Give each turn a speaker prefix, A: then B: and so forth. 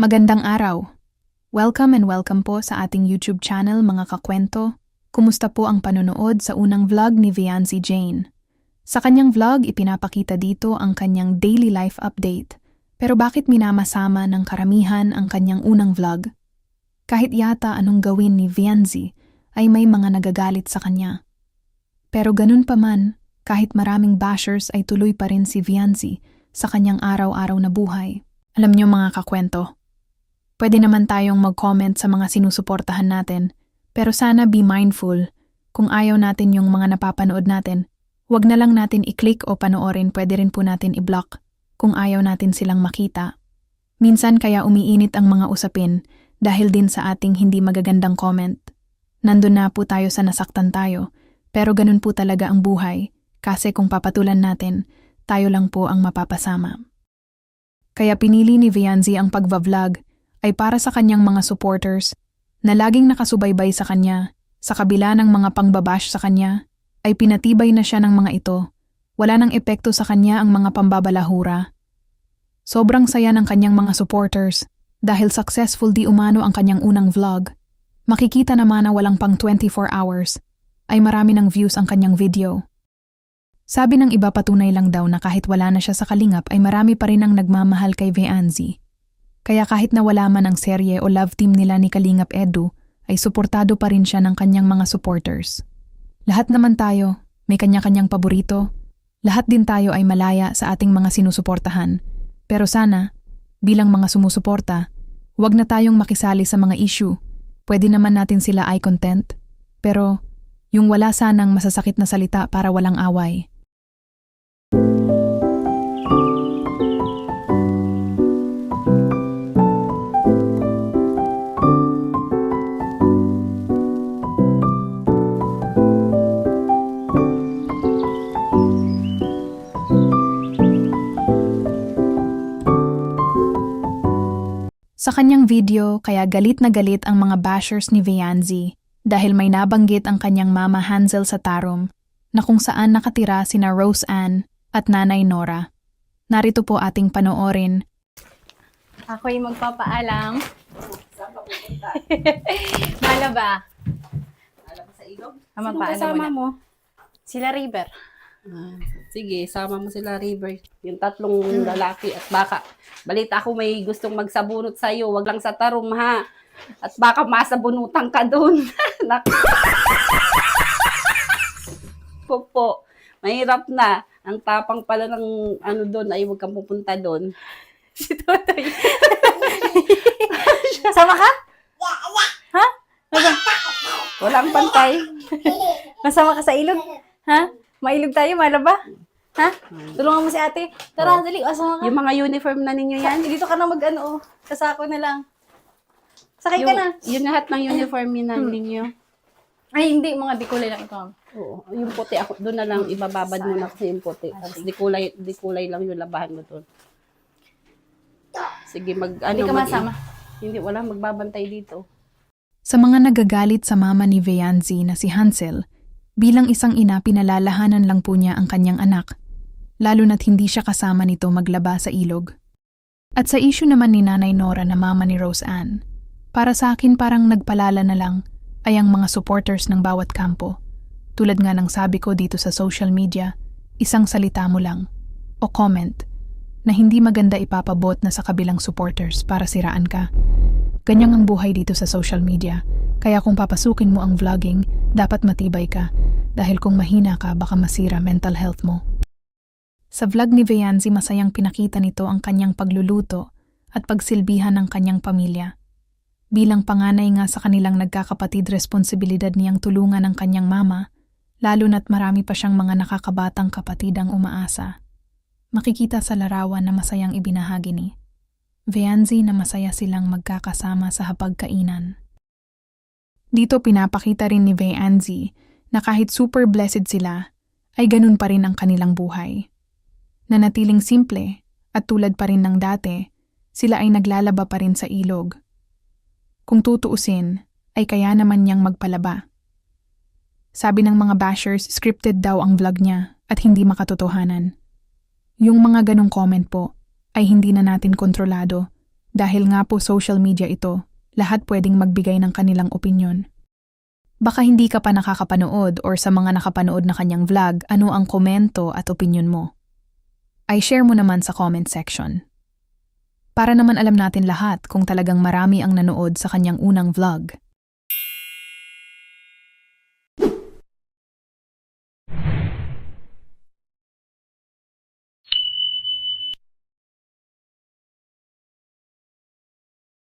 A: Magandang araw. Welcome and welcome po sa ating YouTube channel mga kakwento. Kumusta po ang panonood sa unang vlog ni Viancy Jane? Sa kanyang vlog, ipinapakita dito ang kanyang daily life update. Pero bakit minamasama ng karamihan ang kanyang unang vlog? Kahit yata anong gawin ni Viancy, ay may mga nagagalit sa kanya. Pero ganun pa man, kahit maraming bashers ay tuloy pa rin si Viancy sa kanyang araw-araw na buhay. Alam niyo mga kakwento, pwede naman tayong mag-comment sa mga sinusuportahan natin, pero sana be mindful. Kung ayaw natin yung mga napapanood natin, wag na lang natin i-click o panoorin, pwede rin po natin i-block kung ayaw natin silang makita. Minsan kaya umiinit ang mga usapin dahil din sa ating hindi magagandang comment. Nandun na po tayo sa nasaktan tayo, pero ganun po talaga ang buhay, kasi kung papatulan natin, tayo lang po ang mapapasama. Kaya pinili ni Viancy ang pagva-vlog ay para sa kanyang mga supporters na laging nakasubaybay sa kanya, sa kabila ng mga pangbabash sa kanya, ay pinatibay na siya ng mga ito. Wala nang epekto sa kanya ang mga pambabalahura. Sobrang saya ng kanyang mga supporters dahil successful di umano ang kanyang unang vlog. Makikita naman na walang pang 24 hours ay marami ng views ang kanyang video. Sabi ng iba patunay lang daw na kahit wala na siya sa Kalingap ay marami pa rin ang nagmamahal kay Viancy. Kaya kahit na wala man ang serye o love team nila ni Kalingap Edu, ay suportado pa rin siya ng kanyang mga supporters. Lahat naman tayo, may kanya-kanyang paborito. Lahat din tayo ay malaya sa ating mga sinusuportahan. Pero sana, bilang mga sumusuporta, huwag na tayong makisali sa mga issue. Pwede naman natin sila ay content. Pero, yung wala sanang masasakit na salita para walang away. Sa kanyang video, kaya galit na galit ang mga bashers ni Viancy dahil may nabanggit ang kanyang mama Hansel sa Tarom na kung saan nakatira sina Rose Ann at Nanay Nora. Narito po ating panoorin.
B: Ako'y magpapaalam. Saan ka pupunta? Mala ba?
C: Alam mo sa ilog?
B: Ama,
C: Sino
B: paano
C: kasama
B: muna?
C: mo?
B: Sila River.
C: Sige, sama mo sila River. Yung tatlong lalaki at baka. Balita ko may gustong magsabunot sa'yo. Wag lang sa Tarom ha. At baka masabunutan ka dun. Popo. Mahirap na. Ang tapang pala ng ano doon ay huwag kang pupunta doon.
B: Si Totoy. Sama ka? Ha?
C: Walang pantay.
B: Masama ka sa ilog? Ha? Mailog tayo, mala ba? Ha? Tulungan mo si ate. Tara, dali. Asama ka.
C: Yung mga uniform na ninyo yan.
B: Dito ka na mag-ano, kasako na lang. Sakay ka na.
C: Yung lahat ng uniform yun na ninyo.
B: Ay, hindi. Mga dikulay lang ito.
C: Oo, yung puti ako doon na lang ibababad mo na kasi yung puti. Tapos di kulay lang yung labahan mo doon. Sige,
B: Hindi ka masama.
C: Hindi, wala magbabantay dito.
A: Sa mga nagagalit sa mama ni Viancy na si Hansel, bilang isang ina pinalalahanan lang po niya ang kanyang anak, lalo na't hindi siya kasama nito maglaba sa ilog. At sa issue naman ni Nanay Nora na mama ni Rose Ann, para sa akin parang nagpalala na lang ay ang mga supporters ng bawat kampo. Tulad nga ng sabi ko dito sa social media, isang salita mo lang o comment na hindi maganda ipapabot na sa kabilang supporters para siraan ka. Ganyang ang buhay dito sa social media, kaya kung papasukin mo ang vlogging, dapat matibay ka dahil kung mahina ka baka masira mental health mo. Sa vlog ni Viancy masayang pinakita nito ang kanyang pagluluto at pagsilbihan ng kanyang pamilya. Bilang panganay nga sa kanilang nagkakapatid, responsibilidad niyang tulungan ang kanyang mama, lalo na't marami pa siyang mga nakakabatang kapatid ang umaasa. Makikita sa larawan na masayang ibinahagi ni Viancy na masaya silang magkakasama sa hapagkainan. Dito pinapakita rin ni Viancy na kahit super blessed sila, ay ganun pa rin ang kanilang buhay. Nanatiling simple at tulad pa rin ng dati, sila ay naglalaba pa rin sa ilog. Kung tutuusin, ay kaya naman niyang magpalaba. Sabi ng mga bashers, scripted daw ang vlog niya at hindi makatotohanan. Yung mga ganong comment po ay hindi na natin kontrolado Dahil nga po social media ito, lahat pwedeng magbigay ng kanilang opinyon. Baka hindi ka pa nakakapanood or sa mga nakapanood na kanyang vlog, ano ang komento at opinyon mo? Ay share mo naman sa comment section. Para naman alam natin lahat kung talagang marami ang nanood sa kanyang unang vlog.